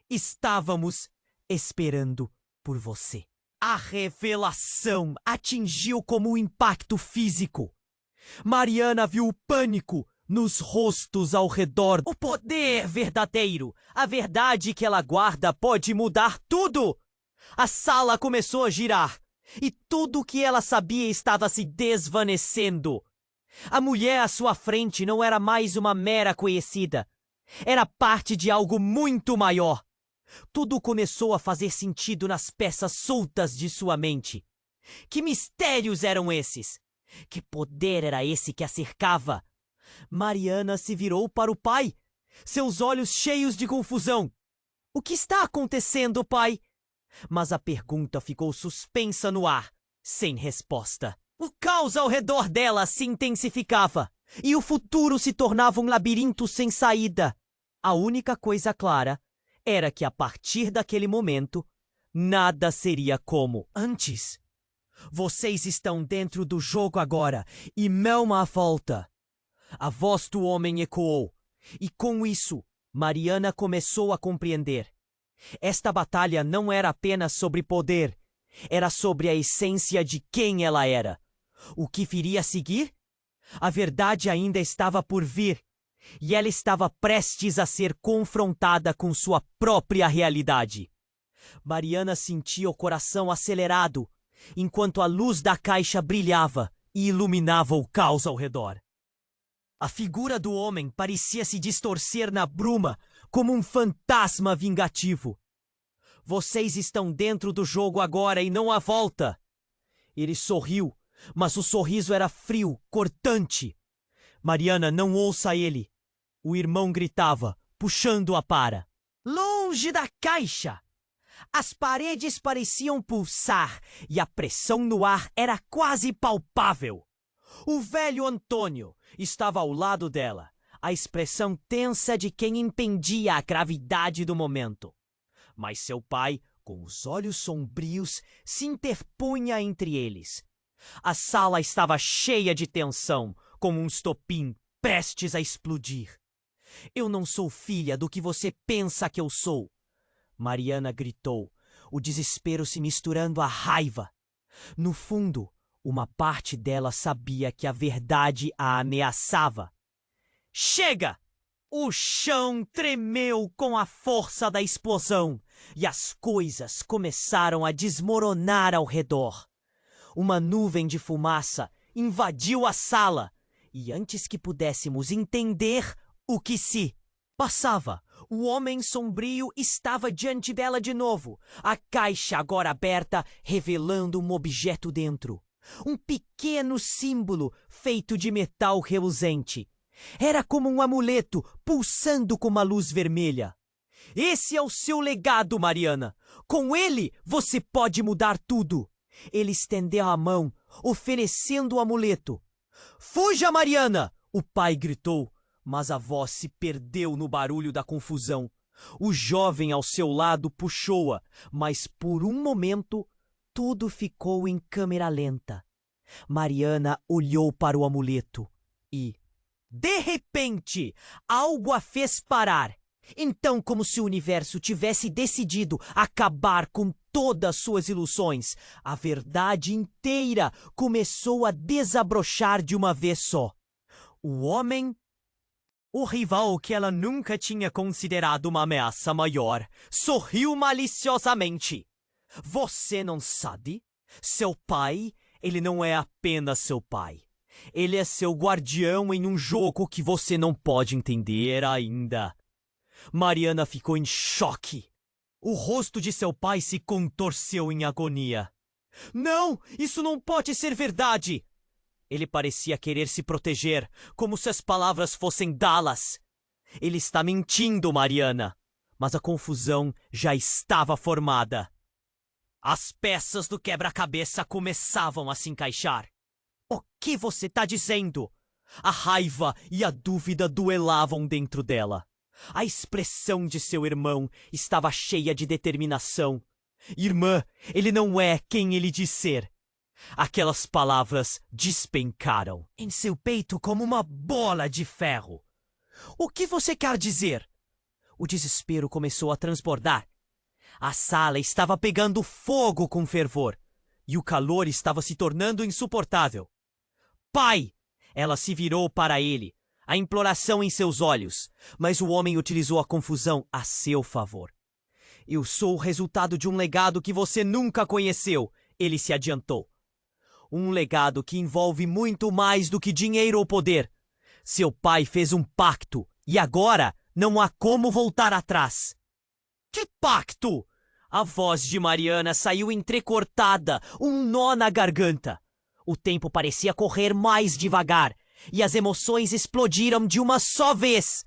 Estávamos esperando por você. A revelação atingiu como um impacto físico. Mariana viu o pânico nos rostos ao redor. O poder verdadeiro, a verdade que ela guarda pode mudar tudo. A sala começou a girar. E tudo o que ela sabia estava se desvanecendo. A mulher à sua frente não era mais uma mera conhecida. Era parte de algo muito maior. Tudo começou a fazer sentido nas peças soltas de sua mente. Que mistérios eram esses? Que poder era esse que a cercava? Mariana se virou para o pai, seus olhos cheios de confusão. O que está acontecendo, pai? Mas a pergunta ficou suspensa no ar, sem resposta. O caos ao redor dela se intensificava, e o futuro se tornava um labirinto sem saída. A única coisa clara era que, a partir daquele momento, nada seria como antes. Vocês estão dentro do jogo agora, e não há volta. A voz do homem ecoou, e com isso, Mariana começou a compreender. Esta batalha não era apenas sobre poder, era sobre a essência de quem ela era. O que viria a seguir? A verdade ainda estava por vir, e ela estava prestes a ser confrontada com sua própria realidade. Mariana sentia o coração acelerado, enquanto a luz da caixa brilhava e iluminava o caos ao redor. A figura do homem parecia se distorcer na bruma, como um fantasma vingativo. Vocês estão dentro do jogo agora e não há volta. Ele sorriu, mas o sorriso era frio, cortante. Mariana, não ouça ele. O irmão gritava, puxando-a para longe da caixa. As paredes pareciam pulsar e a pressão no ar era quase palpável. O velho Antônio estava ao lado dela, a expressão tensa de quem entendia a gravidade do momento. Mas seu pai, com os olhos sombrios, se interpunha entre eles. A sala estava cheia de tensão, como um estopim prestes a explodir. Eu não sou filha do que você pensa que eu sou. Mariana gritou, o desespero se misturando à raiva. No fundo, uma parte dela sabia que a verdade a ameaçava. Chega! O chão tremeu com a força da explosão e as coisas começaram a desmoronar ao redor. Uma nuvem de fumaça invadiu a sala e, antes que pudéssemos entender o que se Passava. O homem sombrio estava diante dela de novo, a caixa agora aberta, revelando um objeto dentro. Um pequeno símbolo feito de metal reluzente. Era como um amuleto pulsando com uma luz vermelha. Esse é o seu legado, Mariana. Com ele, você pode mudar tudo. Ele estendeu a mão, oferecendo o amuleto. Fuja, Mariana! O pai gritou, mas a voz se perdeu no barulho da confusão. O jovem ao seu lado puxou-a, mas por um momento tudo ficou em câmera lenta. Mariana olhou para o amuleto e, de repente, algo a fez parar. Então, como se o universo tivesse decidido acabar com todas suas ilusões, a verdade inteira começou a desabrochar de uma vez só. O homem, o rival que ela nunca tinha considerado uma ameaça maior, sorriu maliciosamente. Você não sabe? Seu pai, ele não é apenas seu pai. Ele é seu guardião em um jogo que você não pode entender ainda. Mariana ficou em choque. O rosto de seu pai se contorceu em agonia. Não, isso não pode ser verdade! Ele parecia querer se proteger, como se as palavras fossem dá-las. Ele está mentindo, Mariana. Mas a confusão já estava formada. As peças do quebra-cabeça começavam a se encaixar. O que você está dizendo? A raiva e a dúvida duelavam dentro dela. A expressão de seu irmão estava cheia de determinação. Irmã, ele não é quem ele diz ser. Aquelas palavras despencaram em seu peito como uma bola de ferro. O que você quer dizer? O desespero começou a transbordar. A sala estava pegando fogo com fervor e o calor estava se tornando insuportável. Pai! Ela se virou para ele, a imploração em seus olhos, mas o homem utilizou a confusão a seu favor. Eu sou o resultado de um legado que você nunca conheceu, ele se adiantou. Um legado que envolve muito mais do que dinheiro ou poder. Seu pai fez um pacto e agora não há como voltar atrás. Que pacto? A voz de Mariana saiu entrecortada, um nó na garganta. O tempo parecia correr mais devagar e as emoções explodiram de uma só vez.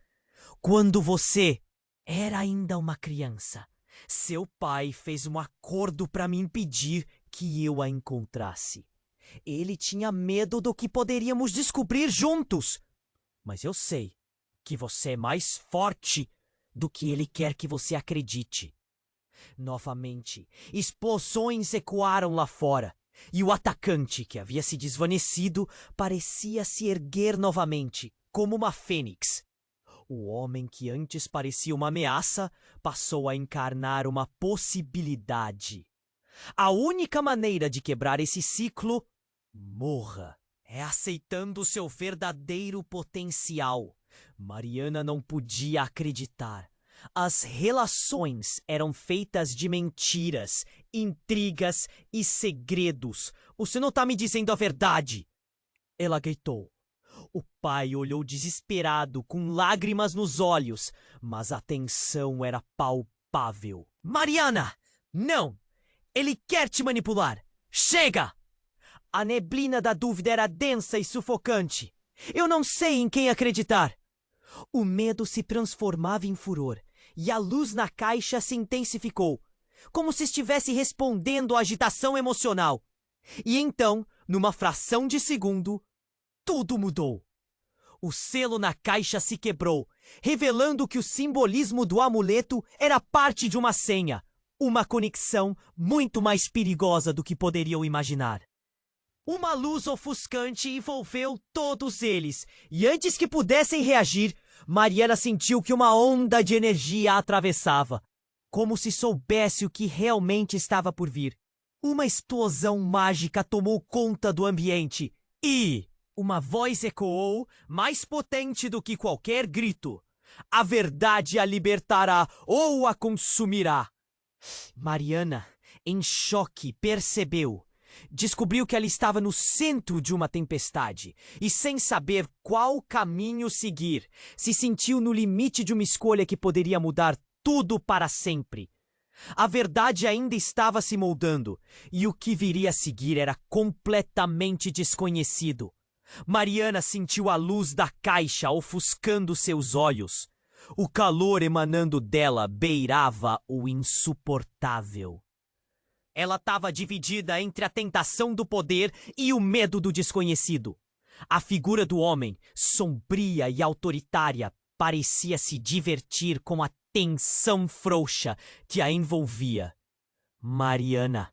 Quando você era ainda uma criança, seu pai fez um acordo para me impedir que eu a encontrasse. Ele tinha medo do que poderíamos descobrir juntos. Mas eu sei que você é mais forte do que ele quer que você acredite. Novamente, explosões ecoaram lá fora, e o atacante, que havia se desvanecido, parecia se erguer novamente, como uma fênix. O homem que antes parecia uma ameaça passou a encarnar uma possibilidade. A única maneira de quebrar esse ciclo, morra, é aceitando seu verdadeiro potencial. Mariana não podia acreditar. As relações eram feitas de mentiras, intrigas e segredos. Você não está me dizendo a verdade? Ela gritou. O pai olhou desesperado, com lágrimas nos olhos, mas a tensão era palpável. Mariana! Não! Ele quer te manipular! Chega! A neblina da dúvida era densa e sufocante. Eu não sei em quem acreditar. O medo se transformava em furor, e a luz na caixa se intensificou, como se estivesse respondendo à agitação emocional. E então, numa fração de segundo, tudo mudou. O selo na caixa se quebrou, revelando que o simbolismo do amuleto era parte de uma senha, uma conexão muito mais perigosa do que poderiam imaginar. Uma luz ofuscante envolveu todos eles, e antes que pudessem reagir, Mariana sentiu que uma onda de energia a atravessava, como se soubesse o que realmente estava por vir. Uma explosão mágica tomou conta do ambiente e uma voz ecoou mais potente do que qualquer grito. A verdade a libertará ou a consumirá. Mariana, em choque, percebeu Descobriu que ela estava no centro de uma tempestade e, sem saber qual caminho seguir, se sentiu no limite de uma escolha que poderia mudar tudo para sempre. A verdade ainda estava se moldando e o que viria a seguir era completamente desconhecido. Mariana sentiu a luz da caixa ofuscando seus olhos. O calor emanando dela beirava o insuportável. Ela estava dividida entre a tentação do poder e o medo do desconhecido. A figura do homem, sombria e autoritária, parecia se divertir com a tensão frouxa que a envolvia. Mariana,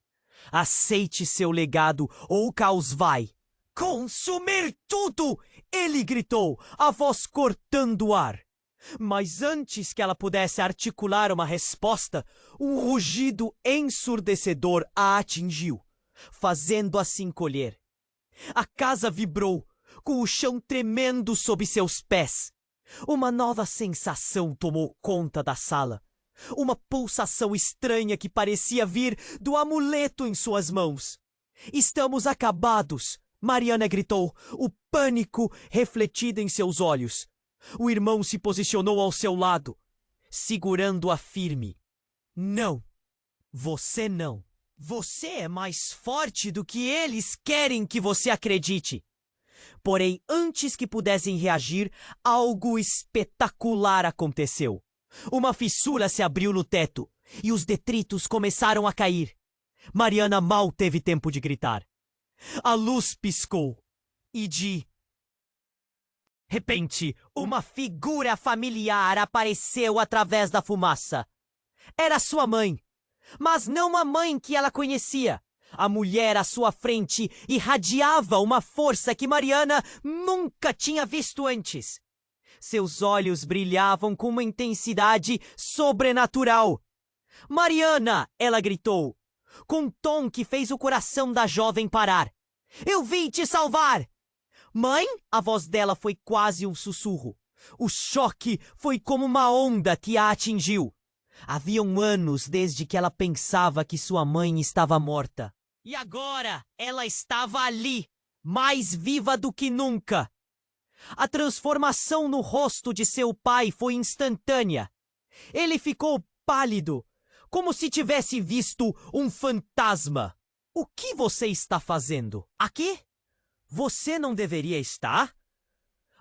aceite seu legado ou o caos vai. Consumir tudo! Ele gritou, a voz cortando o ar. Mas antes que ela pudesse articular uma resposta, um rugido ensurdecedor a atingiu, fazendo-a se encolher. A casa vibrou, com o chão tremendo sob seus pés. Uma nova sensação tomou conta da sala. Uma pulsação estranha que parecia vir do amuleto em suas mãos. Estamos acabados, Mariana gritou, o pânico refletido em seus olhos. O irmão se posicionou ao seu lado, segurando-a firme. Não, você não. Você é mais forte do que eles querem que você acredite. Porém, antes que pudessem reagir, algo espetacular aconteceu. Uma fissura se abriu no teto e os detritos começaram a cair. Mariana mal teve tempo de gritar. A luz piscou e de repente, uma figura familiar apareceu através da fumaça. Era sua mãe, mas não a mãe que ela conhecia. A mulher à sua frente irradiava uma força que Mariana nunca tinha visto antes. Seus olhos brilhavam com uma intensidade sobrenatural. Mariana, ela gritou, com um tom que fez o coração da jovem parar. Eu vim te salvar! Mãe? A voz dela foi quase um sussurro. O choque foi como uma onda que a atingiu. Haviam anos desde que ela pensava que sua mãe estava morta. E agora ela estava ali, mais viva do que nunca. A transformação no rosto de seu pai foi instantânea. Ele ficou pálido, como se tivesse visto um fantasma. O que você está fazendo aqui? Você não deveria estar?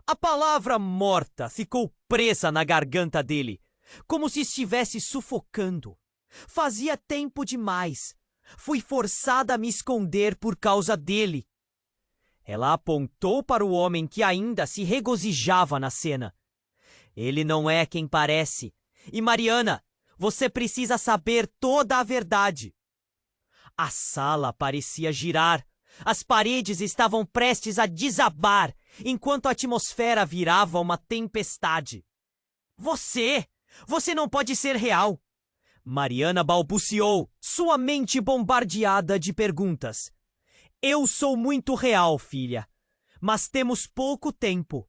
A palavra morta ficou presa na garganta dele, como se estivesse sufocando. Fazia tempo demais. Fui forçada a me esconder por causa dele. Ela apontou para o homem que ainda se regozijava na cena. Ele não é quem parece. E Mariana, você precisa saber toda a verdade. A sala parecia girar. As paredes estavam prestes a desabar, enquanto a atmosfera virava uma tempestade. Você não pode ser real. Mariana balbuciou, sua mente bombardeada de perguntas. Eu sou muito real, filha, mas temos pouco tempo.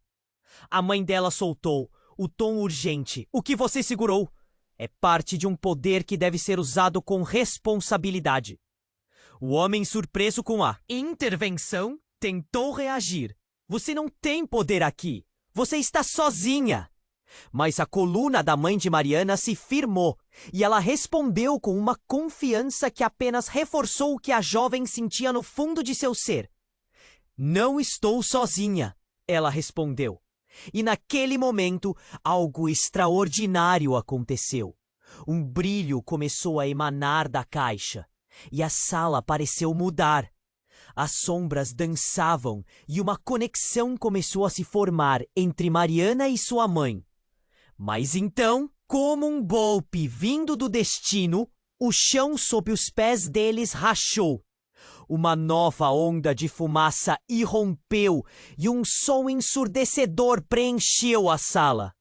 A mãe dela soltou, o tom urgente. O que você segurou é parte de um poder que deve ser usado com responsabilidade. O homem, surpreso com a intervenção, tentou reagir. Você não tem poder aqui. Você está sozinha. Mas a coluna da mãe de Mariana se firmou e ela respondeu com uma confiança que apenas reforçou o que a jovem sentia no fundo de seu ser. Não estou sozinha, ela respondeu. E naquele momento, algo extraordinário aconteceu. Um brilho começou a emanar da caixa. E a sala pareceu mudar. As sombras dançavam e uma conexão começou a se formar entre Mariana e sua mãe. Mas então, como um golpe vindo do destino, o chão sob os pés deles rachou. Uma nova onda de fumaça irrompeu e um som ensurdecedor preencheu a sala.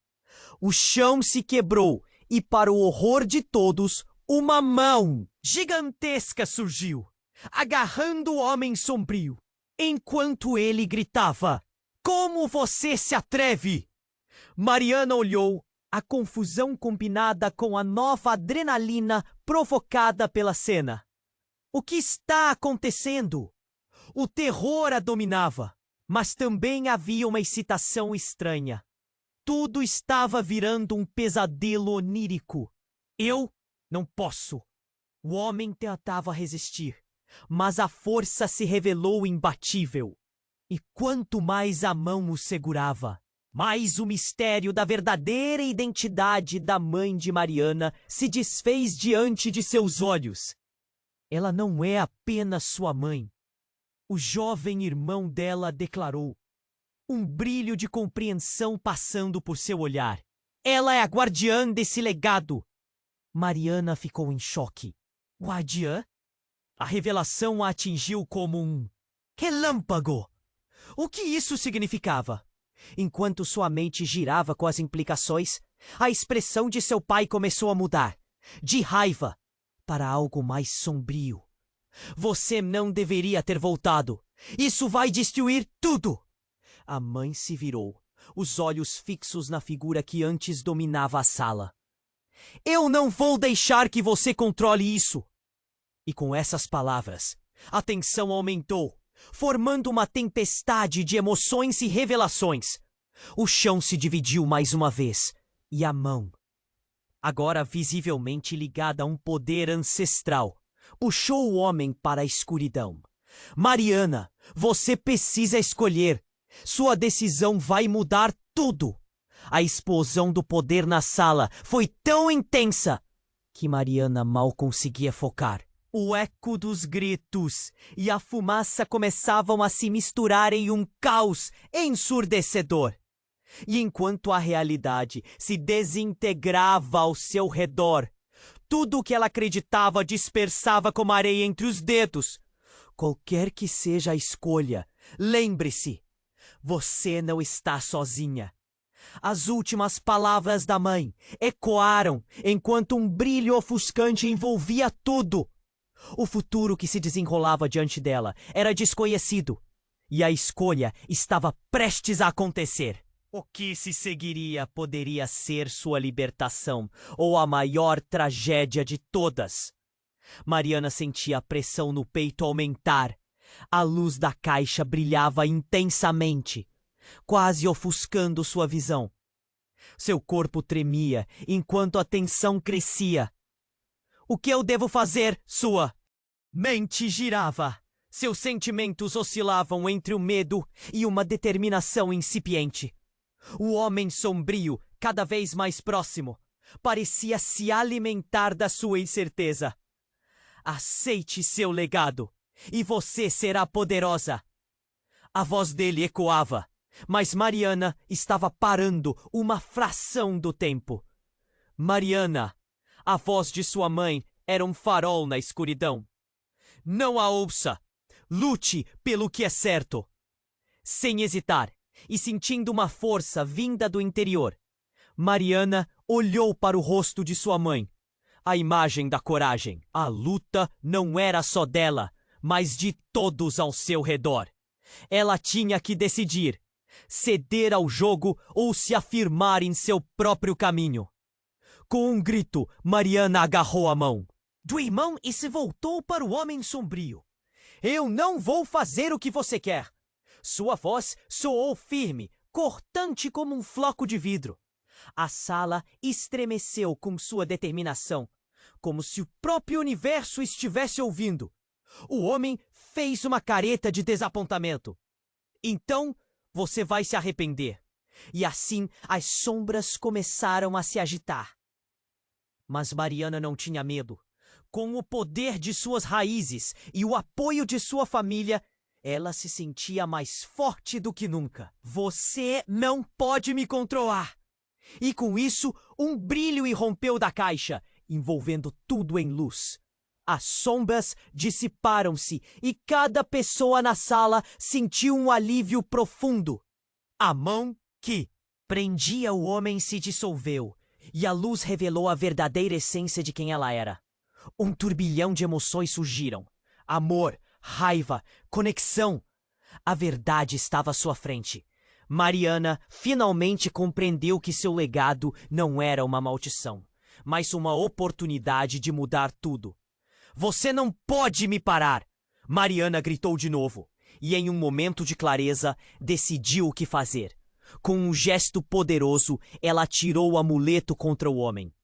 O chão se quebrou e, para o horror de todos, uma mão gigantesca surgiu, agarrando o homem sombrio, enquanto ele gritava: Como você se atreve? Mariana olhou, a confusão combinada com a nova adrenalina provocada pela cena. O que está acontecendo? O terror a dominava, mas também havia uma excitação estranha. Tudo estava virando um pesadelo onírico. Eu não posso. O homem tentava resistir, mas a força se revelou imbatível. E quanto mais a mão o segurava, mais o mistério da verdadeira identidade da mãe de Mariana se desfez diante de seus olhos. Ela não é apenas sua mãe. O jovem irmão dela declarou, um brilho de compreensão passando por seu olhar. Ela é a guardiã desse legado. Mariana ficou em choque. Guardiã? A revelação a atingiu como um relâmpago. O que isso significava? Enquanto sua mente girava com as implicações, a expressão de seu pai começou a mudar, de raiva para algo mais sombrio. Você não deveria ter voltado. Isso vai destruir tudo. A mãe se virou, os olhos fixos na figura que antes dominava a sala. Eu não vou deixar que você controle isso. E com essas palavras, a tensão aumentou, formando uma tempestade de emoções e revelações. O chão se dividiu mais uma vez, e a mão, agora visivelmente ligada a um poder ancestral, puxou o homem para a escuridão. Mariana, você precisa escolher. Sua decisão vai mudar tudo. A explosão do poder na sala foi tão intensa que Mariana mal conseguia focar. O eco dos gritos e a fumaça começavam a se misturar em um caos ensurdecedor. E enquanto a realidade se desintegrava ao seu redor, tudo o que ela acreditava dispersava como areia entre os dedos. Qualquer que seja a escolha, lembre-se, você não está sozinha. As últimas palavras da mãe ecoaram enquanto um brilho ofuscante envolvia tudo. O futuro que se desenrolava diante dela era desconhecido, e a escolha estava prestes a acontecer. O que se seguiria poderia ser sua libertação ou a maior tragédia de todas. Mariana sentia a pressão no peito aumentar. A luz da caixa brilhava intensamente, quase ofuscando sua visão. Seu corpo tremia enquanto a tensão crescia. O que eu devo fazer, sua mente girava. Seus sentimentos oscilavam entre o medo e uma determinação incipiente. O homem sombrio, cada vez mais próximo, parecia se alimentar da sua incerteza. Aceite seu legado, e você será poderosa. A voz dele ecoava, mas Mariana estava parando uma fração do tempo. Mariana, a voz de sua mãe era um farol na escuridão. Não a ouça. Lute pelo que é certo. Sem hesitar, e sentindo uma força vinda do interior, Mariana olhou para o rosto de sua mãe. A imagem da coragem. A luta não era só dela, mas de todos ao seu redor. Ela tinha que decidir, ceder ao jogo ou se afirmar em seu próprio caminho. Com um grito, Mariana agarrou a mão do irmão e se voltou para o homem sombrio. Eu não vou fazer o que você quer. Sua voz soou firme, cortante como um floco de vidro. A sala estremeceu com sua determinação, como se o próprio universo estivesse ouvindo. O homem fez uma careta de desapontamento. Então, você vai se arrepender. E assim, as sombras começaram a se agitar. Mas Mariana não tinha medo. Com o poder de suas raízes e o apoio de sua família, ela se sentia mais forte do que nunca. Você não pode me controlar! E com isso, um brilho irrompeu da caixa, envolvendo tudo em luz. As sombras dissiparam-se e cada pessoa na sala sentiu um alívio profundo. A mão que prendia o homem se dissolveu e a luz revelou a verdadeira essência de quem ela era. Um turbilhão de emoções surgiram. Amor, raiva, conexão. A verdade estava à sua frente. Mariana finalmente compreendeu que seu legado não era uma maldição, mas uma oportunidade de mudar tudo. Você não pode me parar! Mariana gritou de novo, e em um momento de clareza, decidiu o que fazer. Com um gesto poderoso, ela atirou o amuleto contra o homem.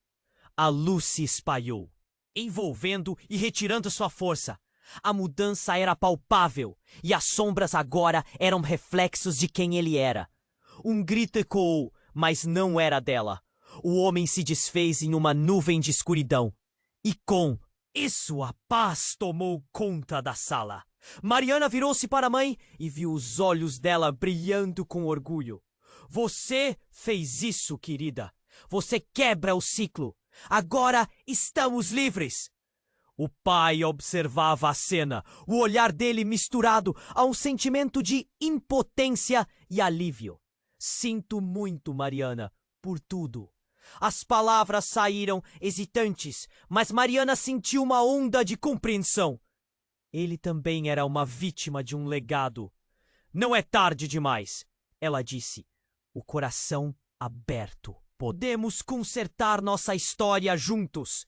A luz se espalhou, envolvendo e retirando sua força. A mudança era palpável, e as sombras agora eram reflexos de quem ele era. Um grito ecoou, mas não era dela. O homem se desfez em uma nuvem de escuridão. E com isso, a paz tomou conta da sala. Mariana virou-se para a mãe e viu os olhos dela brilhando com orgulho. Você fez isso, querida. Você quebra o ciclo. Agora estamos livres. O pai observava a cena, o olhar dele misturado a um sentimento de impotência e alívio. Sinto muito, Mariana, por tudo. As palavras saíram hesitantes, mas Mariana sentiu uma onda de compreensão. Ele também era uma vítima de um legado. Não é tarde demais, ela disse, o coração aberto. Podemos consertar nossa história juntos.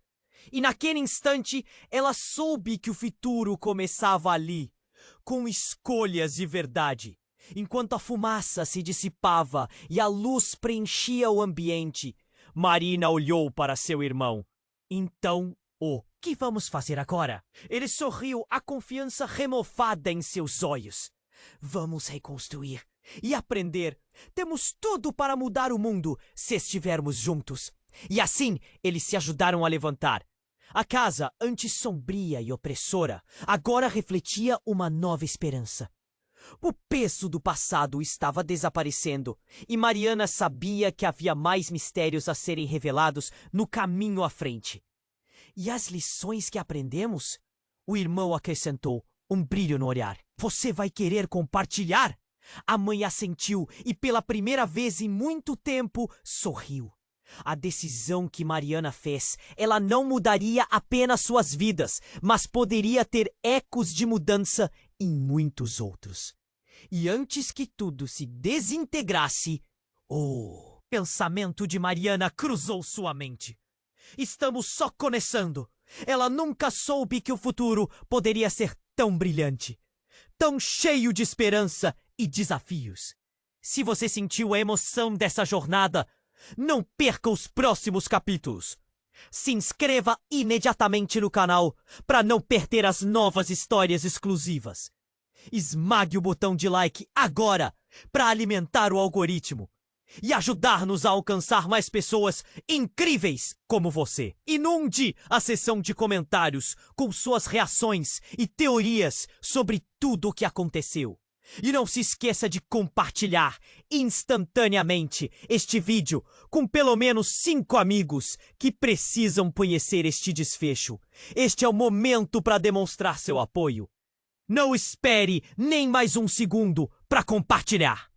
E naquele instante, ela soube que o futuro começava ali, com escolhas de verdade. Enquanto a fumaça se dissipava e a luz preenchia o ambiente, Marina olhou para seu irmão. Então, o que vamos fazer agora? Ele sorriu, a confiança removada em seus olhos. Vamos reconstruir e aprender. Temos tudo para mudar o mundo se estivermos juntos. E assim, eles se ajudaram a levantar. A casa, antes sombria e opressora, agora refletia uma nova esperança. O peso do passado estava desaparecendo, e Mariana sabia que havia mais mistérios a serem revelados no caminho à frente. E as lições que aprendemos? O irmão acrescentou, um brilho no olhar. Você vai querer compartilhar? A mãe assentiu e pela primeira vez em muito tempo sorriu. A decisão que Mariana fez, ela não mudaria apenas suas vidas, mas poderia ter ecos de mudança em muitos outros. E antes que tudo se desintegrasse, o pensamento de Mariana cruzou sua mente. Estamos só começando. Ela nunca soube que o futuro poderia ser tão brilhante, tão cheio de esperança e desafios. Se você sentiu a emoção dessa jornada, não perca os próximos capítulos. Se inscreva imediatamente no canal para não perder as novas histórias exclusivas. Esmague o botão de like agora para alimentar o algoritmo e ajudar-nos a alcançar mais pessoas incríveis como você. Inunde a seção de comentários com suas reações e teorias sobre tudo o que aconteceu. E não se esqueça de compartilhar instantaneamente este vídeo com pelo menos 5 amigos que precisam conhecer este desfecho. Este é o momento para demonstrar seu apoio. Não espere nem mais um segundo para compartilhar.